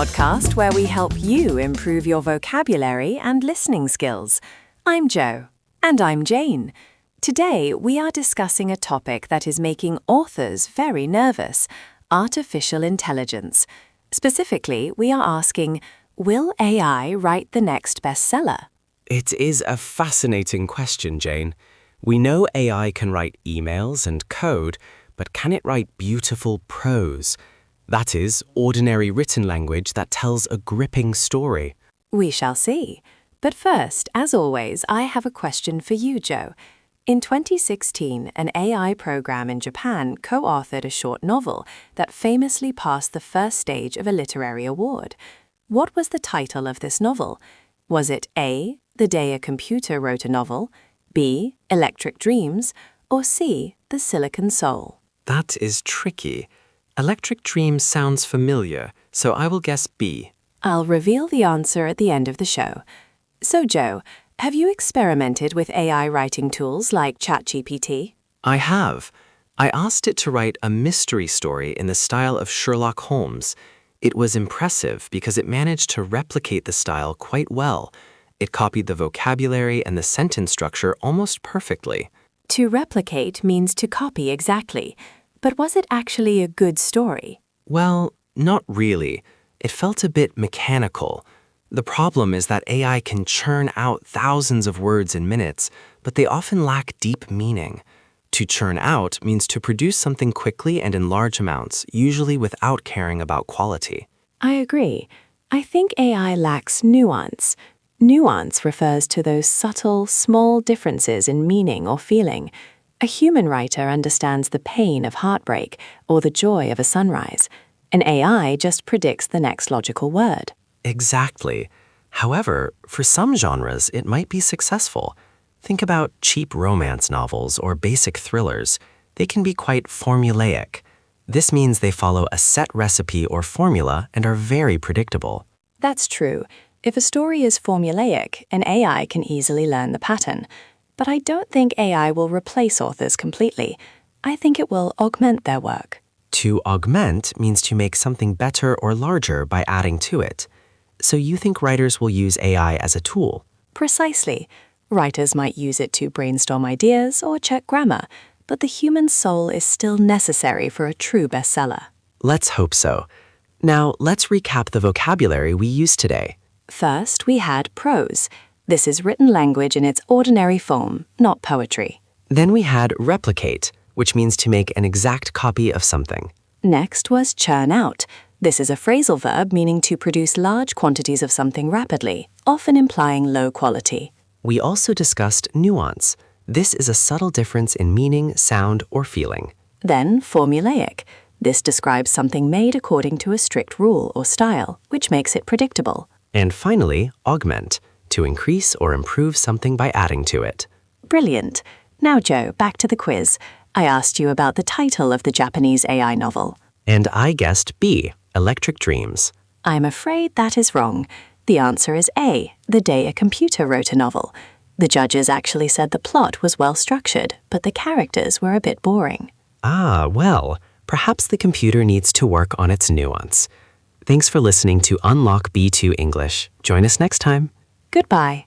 podcast where we help you improve your vocabulary and listening skills. I'm Jo. And I'm Jane. Today, we are discussing a topic that is making authors very nervous: artificial intelligence. Specifically, we are asking, will AI write the next bestseller? It is a fascinating question, Jane. We know AI can write emails and code, but can it write beautiful prose? That is, ordinary written language that tells a gripping story. We shall see. But first, as always, I have a question for you, Jo. In 2016, an AI program in Japan co-authored a short novel that famously passed the first stage of a literary award. What was the title of this novel? Was it A, The Day a Computer Wrote a Novel, B, Electric Dreams, or C, The Silicon Soul? That is tricky. Electric Dreams sounds familiar, so I will guess B. I'll reveal the answer at the end of the show. So, Jo, have you experimented with AI writing tools like ChatGPT? I have. I asked it to write a mystery story in the style of Sherlock Holmes. It was impressive because it managed to replicate the style quite well. It copied the vocabulary and the sentence structure almost perfectly. To replicate means to copy exactly. But was it actually a good story? Well, not really. It felt a bit mechanical. The problem is that AI can churn out thousands of words in minutes, but they often lack deep meaning. To churn out means to produce something quickly and in large amounts, usually without caring about quality. I agree. I think AI lacks nuance. Nuance refers to those subtle, small differences in meaning or feeling. A human writer understands the pain of heartbreak or the joy of a sunrise. An AI just predicts the next logical word. Exactly. However, for some genres, it might be successful. Think about cheap romance novels or basic thrillers. They can be quite formulaic. This means they follow a set recipe or formula and are very predictable. That's true. If a story is formulaic, an AI can easily learn the pattern. But I don't think AI will replace authors completely. I think it will augment their work. To augment means to make something better or larger by adding to it. So you think writers will use AI as a tool? Precisely. Writers might use it to brainstorm ideas or check grammar, but the human soul is still necessary for a true bestseller. Let's hope so. Now, let's recap the vocabulary we used today. First, we had prose. This is written language in its ordinary form, not poetry. Then we had replicate, which means to make an exact copy of something. Next was churn out. This is a phrasal verb meaning to produce large quantities of something rapidly, often implying low quality. We also discussed nuance. This is a subtle difference in meaning, sound, or feeling. Then formulaic. This describes something made according to a strict rule or style, which makes it predictable. And finally, augment, to increase or improve something by adding to it. Brilliant. Now, Jo, back to the quiz. I asked you about the title of the Japanese AI novel. And I guessed B, Electric Dreams. I'm afraid that is wrong. The answer is A, The Day a Computer Wrote a Novel. The judges actually said the plot was well structured, but the characters were a bit boring. Ah, well, perhaps the computer needs to work on its nuance. Thanks for listening to Unlock B2 English. Join us next time. Goodbye.